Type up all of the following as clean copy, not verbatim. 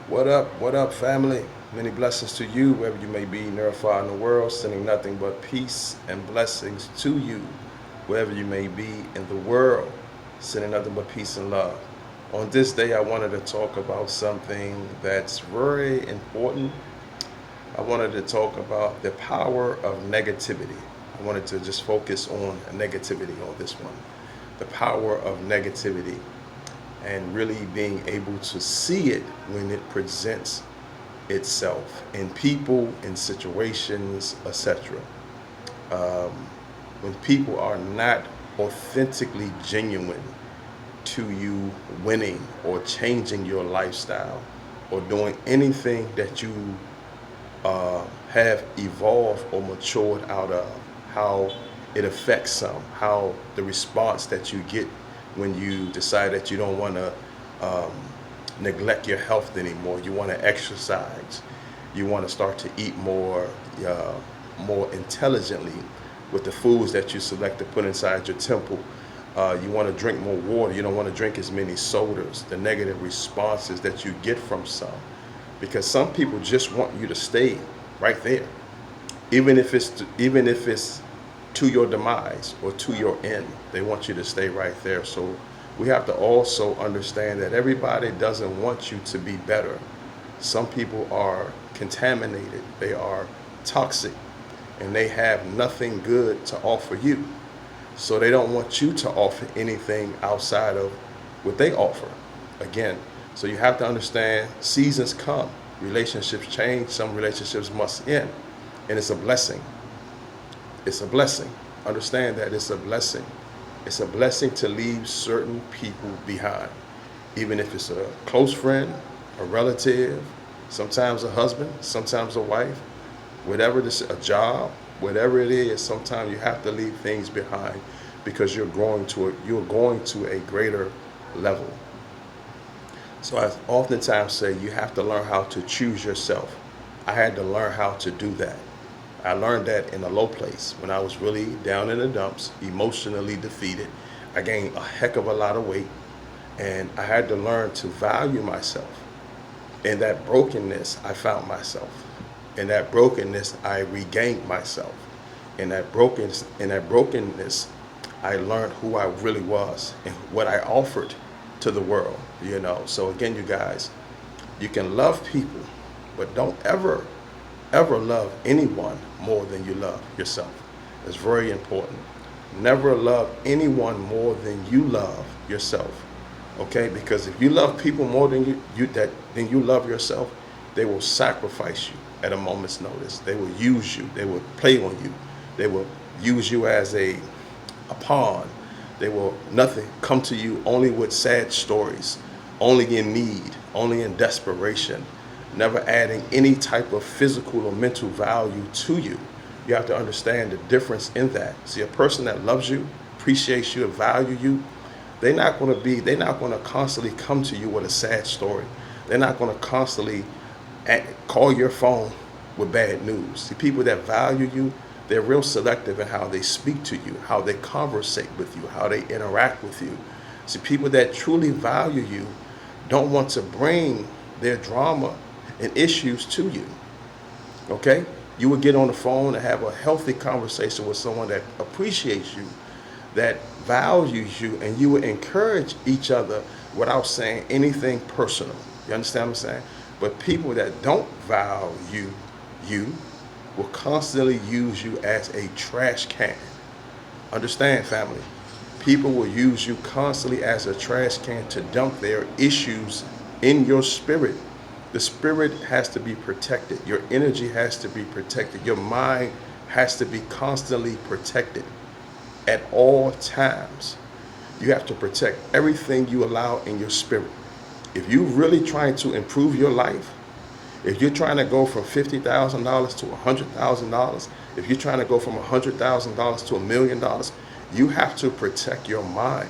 What up, family? Many blessings to you, wherever you may be, near or far in the world, sending nothing but peace and blessings to you, wherever you may be in the world, sending nothing but peace and love. On this day, I wanted to talk about something that's very important. I wanted to talk about the power of negativity. I wanted to just focus on negativity on this one. The power of negativity and really being able to see it when it presents itself in people, in situations, etc. Um, when people are not authentically genuine to you winning or changing your lifestyle or doing anything that you have evolved or matured out of, how it affects some, how the response that you get when you decide that you don't want to um, neglect your health anymore. You want to exercise. You want to start to eat uh, more intelligently with the foods that you select to put inside your temple. You want to drink more water. You don't want to drink as many sodas. The negative responses that you get from some, because some people just want you to stay right there, even if it's to your demise or to your end. They want you to stay right there. So we have to also understand that everybody doesn't want you to be better. Some people are contaminated, they are toxic, and they have nothing good to offer you. So they don't want you to offer anything outside of what they offer. Again, so you have to understand seasons come, relationships change, some relationships must end, and it's a blessing. It's a blessing. Understand that it's a blessing. It's a blessing to leave certain people behind, even if it's a close friend, a relative, sometimes a husband, sometimes a wife, whatever this, a job, whatever it is. Sometimes you have to leave things behind because you're going to a greater level. So I oftentimes say you have to learn how to choose yourself. I had to learn how to do that. I learned that in a low place when I was really down in the dumps, emotionally defeated. I gained a heck of a lot of weight, and I had to learn to value myself. In that brokenness, I found myself. In that brokenness, I regained myself. In that brokenness, I learned who I really was and what I offered to the world. So again, you guys, you can love people, but don't ever love anyone more than you love yourself. It's very important. Never love anyone more than you love yourself. Okay? Because if you love people more than you love yourself, they will sacrifice you at a moment's notice. They will use you. They will play on you. They will use you as a pawn. They will nothing come to you only with sad stories, only in need, only in desperation, never adding any type of physical or mental value to you. You have to understand the difference in that. See, a person that loves you, appreciates you, and value you, they're not going to constantly come to you with a sad story. They're not going to constantly call your phone with bad news. See, people that value you, they're real selective in how they speak to you, how they conversate with you, how they interact with you. See, people that truly value you don't want to bring their drama and issues to you. Okay? You would get on the phone and have a healthy conversation with someone that appreciates you, that values you, and you would encourage each other without saying anything personal. You understand what I'm saying? But people that don't value you will constantly use you as a trash can. Understand, family? People will use you constantly as a trash can to dump their issues in your spirit. The spirit has to be protected. Your energy has to be protected. Your mind has to be constantly protected at all times. You have to protect everything you allow in your spirit. If you're really trying to improve your life, if you're trying to go from $50,000 to $100,000, if you're trying to go from $100,000 to $1,000,000, you have to protect your mind,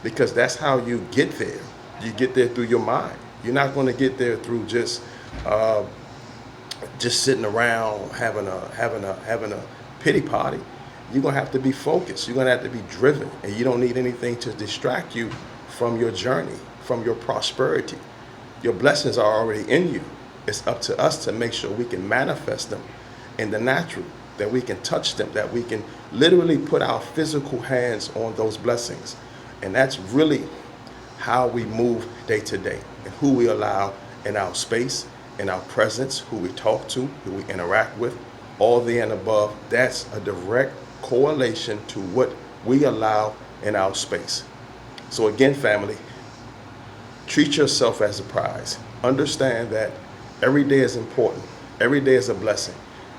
because that's how you get there. You get there through your mind. You're not going to get there through just sitting around having a pity party. You're going to have to be focused. You're going to have to be driven, and you don't need anything to distract you from your journey, from your prosperity. Your blessings are already in you. It's up to us to make sure we can manifest them in the natural, that we can touch them, that we can literally put our physical hands on those blessings. And that's really how we move day to day, and who we allow in our space, in our presence, who we talk to, who we interact with, all the and above. That's a direct correlation to what we allow in our space. So again, family, treat yourself as a prize. Understand that every day is important. Every day is a blessing.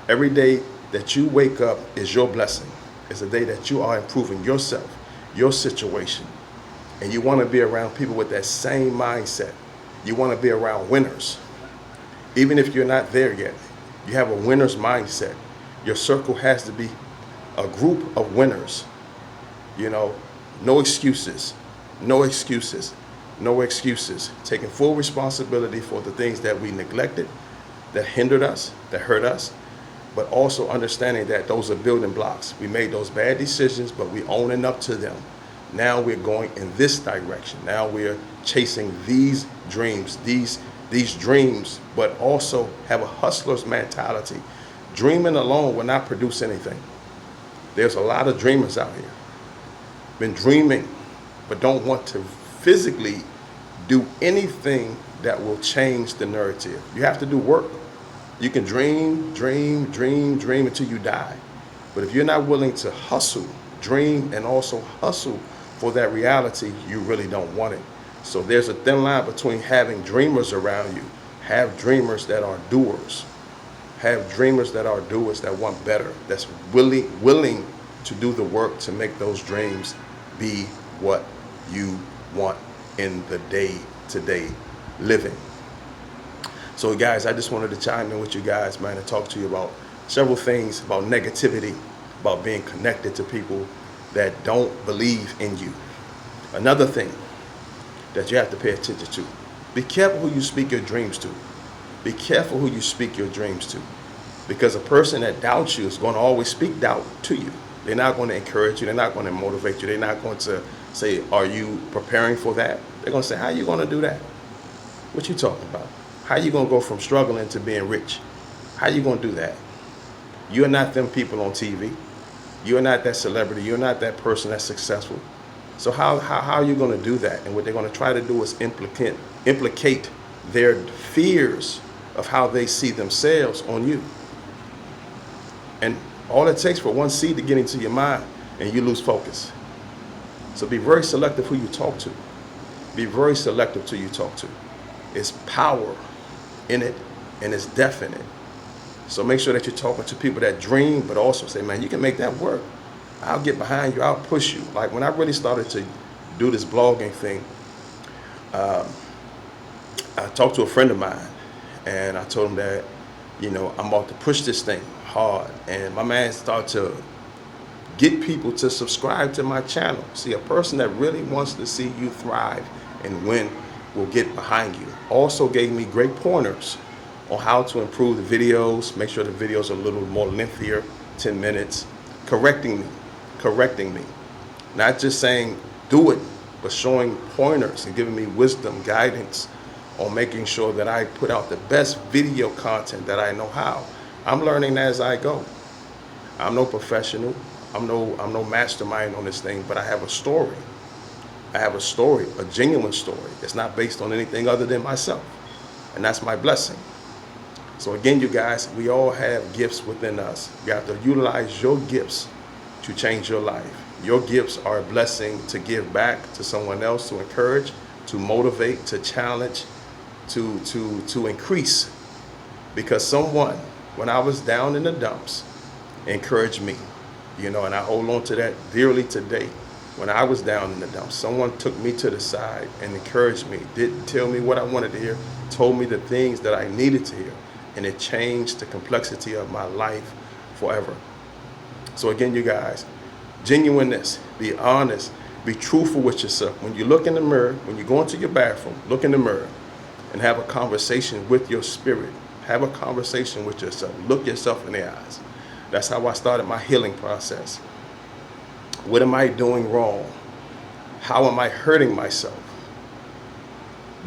Every day that you wake up is your blessing. It's a day that you are improving yourself, your situation. And you want to be around people with that same mindset. You want to be around winners. Even if you're not there yet, you have a winner's mindset. Your circle has to be a group of winners. You know, no excuses, no excuses, no excuses. Taking full responsibility for the things that we neglected, that hindered us, that hurt us, but also understanding that those are building blocks. We made those bad decisions, but we owning up to them. Now we're going in this direction. Now we're chasing these dreams, these dreams, but also have a hustler's mentality. Dreaming alone will not produce anything. There's a lot of dreamers out here. Been dreaming, but don't want to physically do anything that will change the narrative. You have to do work. You can dream until you die. But if you're not willing to hustle, dream, and also hustle for that reality, you really don't want it. So there's a thin line between having dreamers around you. Have dreamers that are doers. Have dreamers that are doers, that want better, that's willing to do the work to make those dreams be what you want in the day-to-day living. So guys, I just wanted to chime in with you guys, man, and talk to you about several things, about negativity, about being connected to people that don't believe in you. Another thing that you have to pay attention to: be careful who you speak your dreams to. Be careful who you speak your dreams to, because a person that doubts you is going to always speak doubt to you. They're not going to encourage you. They're not going to motivate you. They're not going to say, are you preparing for that? They're going to say, how are you going to do that? What you talking about? How are you going to go from struggling to being rich? How are you going to do that? You're not them people on TV. You're not that celebrity. You're not that person that's successful. So how are you going to do that? And what they're going to try to do is implicate their fears of how they see themselves on you. And all it takes for one seed to get into your mind, and you lose focus. So be very selective who you talk to. Be very selective who you talk to. It's power in it, and it's definite. So make sure that you're talking to people that dream, but also say, man, you can make that work. I'll get behind you. I'll push you. Like when I really started to do this blogging thing, I talked to a friend of mine, and I told him that, you know, I'm about to push this thing hard. And my man started to get people to subscribe to my channel. See, a person that really wants to see you thrive and win will get behind you. Also gave me great pointers on how to improve the videos, make sure the videos are a little more lengthier, 10 minutes, correcting me. Not just saying do it, but showing pointers and giving me wisdom, guidance on making sure that I put out the best video content that I know how. I'm learning as I go. I'm no professional. I'm no mastermind on this thing, but I have a story. I have a story, a genuine story. It's not based on anything other than myself. And that's my blessing. So again, you guys, we all have gifts within us. You have to utilize your gifts to change your life. Your gifts are a blessing to give back to someone else, to encourage, to motivate, to challenge, to increase. Because someone, when I was down in the dumps, encouraged me, you know, and I hold on to that dearly today. When I was down in the dumps, someone took me to the side and encouraged me, didn't tell me what I wanted to hear, told me the things that I needed to hear, and it changed the complexity of my life forever. So again, you guys, genuineness, be honest, be truthful with yourself. When you look in the mirror, when you go into your bathroom, look in the mirror and have a conversation with your spirit. Have a conversation with yourself. Look yourself in the eyes. That's how I started my healing process. What am I doing wrong? How am I hurting myself?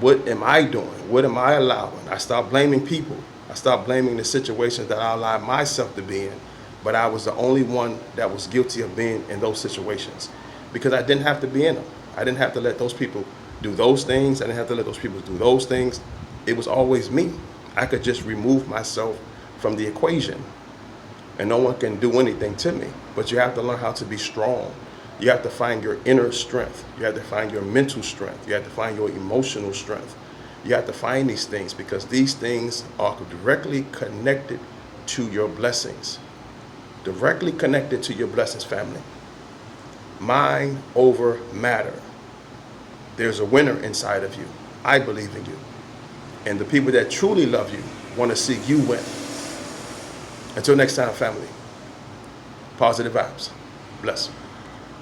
What am I doing? What am I allowing? I stopped blaming people. I stopped blaming the situations that I allowed myself to be in. But I was the only one that was guilty of being in those situations because I didn't have to be in them. I didn't have to let those people do those things. I didn't have to let those people do those things. It was always me. I could just remove myself from the equation and no one can do anything to me. But you have to learn how to be strong. You have to find your inner strength. You have to find your mental strength. You have to find your emotional strength. You have to find these things because these things are directly connected to your blessings. Directly connected to your blessings, family. Mind over matter. There's a winner inside of you. I believe in you. And the people that truly love you want to see you win. Until next time, family. Positive vibes. Bless.